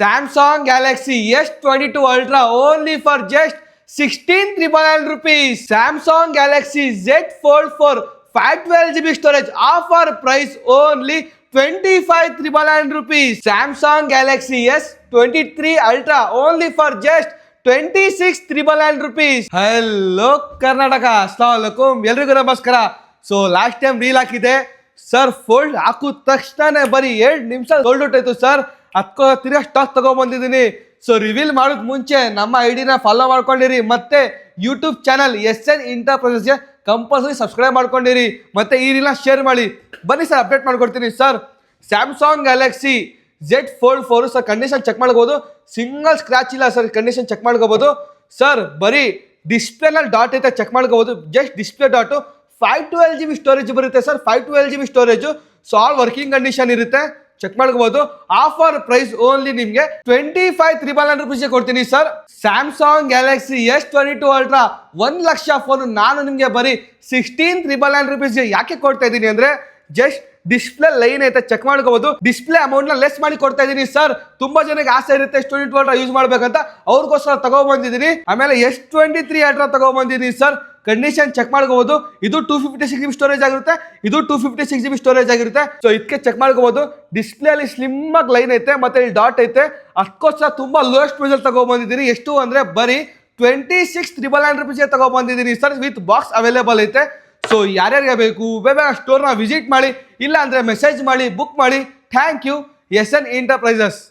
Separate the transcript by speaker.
Speaker 1: Samsung Galaxy S22 Ultra only for just 16,999 rupees. Samsung Galaxy Z Fold 4 512GB storage offer price only 25,999 rupees. Samsung Galaxy S23 Ultra only for just 26,999 rupees. Hello Karnataka, Assalamualaikum, ಎಲ್ರಿಗೂ ನಮಸ್ಕಾರ. So last time reel ಹಾಕಿದೆ sir, fold ಹಾಕಿದ ತಕ್ಷಣ ಬರೀ 2 ನಿಮಿಷ sold out ಆಯ್ತು sir. ಅದಕ್ಕೋ ತಿರ್ಗಾ stock ತಗೊಂಡ್ಬಂದಿದ್ದೀನಿ. So reveal ಮಾಡೋಕ್ ಮುಂಚೆ ನಮ್ಮ ಐಡಿನ ಫಾಲೋ ಮಾಡ್ಕೊಂಡಿರಿ, ಮತ್ತೆ ಯೂಟ್ಯೂಬ್ ಚಾನಲ್ SN ಎಂಟರ್ಪ್ರೈಸಸ್ಗೆ ಕಂಪಲ್ಸರಿ ಸಬ್ಸ್ಕ್ರೈಬ್ ಮಾಡ್ಕೊಂಡಿರಿ, ಮತ್ತೆ ಈ ರೀಲ್ನ ಶೇರ್ ಮಾಡಿ. ಬನ್ನಿ ಸರ್, ಅಪ್ಡೇಟ್ ಮಾಡ್ಕೊಡ್ತೀನಿ sir. Samsung Galaxy Z Fold 4 sir condition check ಮಾಡ್ಕೋಬೋದು. ಸಿಂಗಲ್ ಸ್ಕ್ರಾಚ್ ಇಲ್ಲ ಸರ್, ಕಂಡೀಷನ್ ಚೆಕ್ ಮಾಡ್ಕೋಬೋದು ಸರ್. ಬರೀ ಡಿಸ್ಪ್ಲೇನಲ್ಲಿ ಡಾಟ್ ಐತೆ, ಚೆಕ್ ಮಾಡ್ಕೋಬೋದು. Just display dot 512GB storage ಬರುತ್ತೆ sir. 512GB storage, so all working condition ಇರುತ್ತೆ, ಚೆಕ್ ಮಾಡ್ಕೋಬಹುದು. ಆಫರ್ ಪ್ರೈಸ್ ಓನ್ಲಿ ನಿಮಗೆ 25,999 rupees ಕೊಡ್ತೀನಿ sir. Samsung Galaxy S22 ultra 1 lakh phone ನಾನು ನಿಮಗೆ ಬರೀ 16,999 rupees ಯಾಕೆ ಕೊಡ್ತಾ ಇದ್ದೀನಿ ಅಂದ್ರೆ, ಜಸ್ಟ್ ಡಿಸ್ಪ್ಲೇ ಲೈನ್ ಐತೆ, ಚೆಕ್ ಮಾಡ್ಕೋಬಹುದು. ಡಿಸ್ಪ್ಲೇ ಅಮೌಂಟ್ ನ ಲೆಸ್ ಮಾಡಿ ಕೊಡ್ತಾ ಇದೀನಿ ಸರ್. ತುಂಬಾ ಜನಕ್ಕೆ ಆಸೆ ಇರುತ್ತೆ S22 ಅಲ್ಟ್ರಾ ಯೂಸ್ ಮಾಡ್ಬೇಕಂತ, ಅವ್ರಿಗೋಸ್ಕರ ತಗೊಂಡ್ಬಂದಿದ್ದೀನಿ. ಆಮೇಲೆ S23 ಅಲ್ಟ್ರಾ ತಗೊಂಡ್ಬಂದಿದ್ದೀನಿ ಸರ್. ಕಂಡೀಷನ್ ಚೆಕ್ ಮಾಡ್ಕೋಬಹುದು. ಇದು 256GB ಸ್ಟೋರೇಜ್ ಆಗಿರುತ್ತೆ, ಇದು 256GB ಸ್ಟೋರೇಜ್ ಆಗಿರುತ್ತೆ. ಸೊ ಇದಕ್ಕೆ ಚೆಕ್ ಮಾಡ್ಕೋಬಹುದು. ಡಿಸ್ಪ್ಲೇ ಅಲ್ಲಿ ಸ್ಲಿಮ್ ಆಗಿ ಲೈನ್ ಐತೆ, ಮತ್ತೆ ಇಲ್ಲಿ ಡಾಟ್ ಐತೆ. ಅದಕ್ಕೋಸ್ಕರ ತುಂಬಾ ಲೋಯೆಸ್ಟ್ ಪ್ರೈಸ್ ಅಲ್ಲಿ ತಗೊಂಡ್ಬಂದಿದ್ದೀನಿ. ಎಷ್ಟು ಅಂದ್ರೆ ಬರೀ 26,999 rupees ತಗೊಂಡ್ಬಂದಿದ್ದೀನಿ ಸರ್. ವಿತ್ ಬಾಕ್ಸ್ ಅವೈಲೇಬಲ್ ಐತೆ. ಸೊ ಯಾರ್ಯಾರಿಗೆ ಬೇಕು ಬೇಗ ಸ್ಟೋರ್ನ ವಿಸಿಟ್ ಮಾಡಿ, ಇಲ್ಲ ಅಂದ್ರೆ ಮೆಸೇಜ್ ಮಾಡಿ, ಬುಕ್ ಮಾಡಿ. Thank you SN enterprises.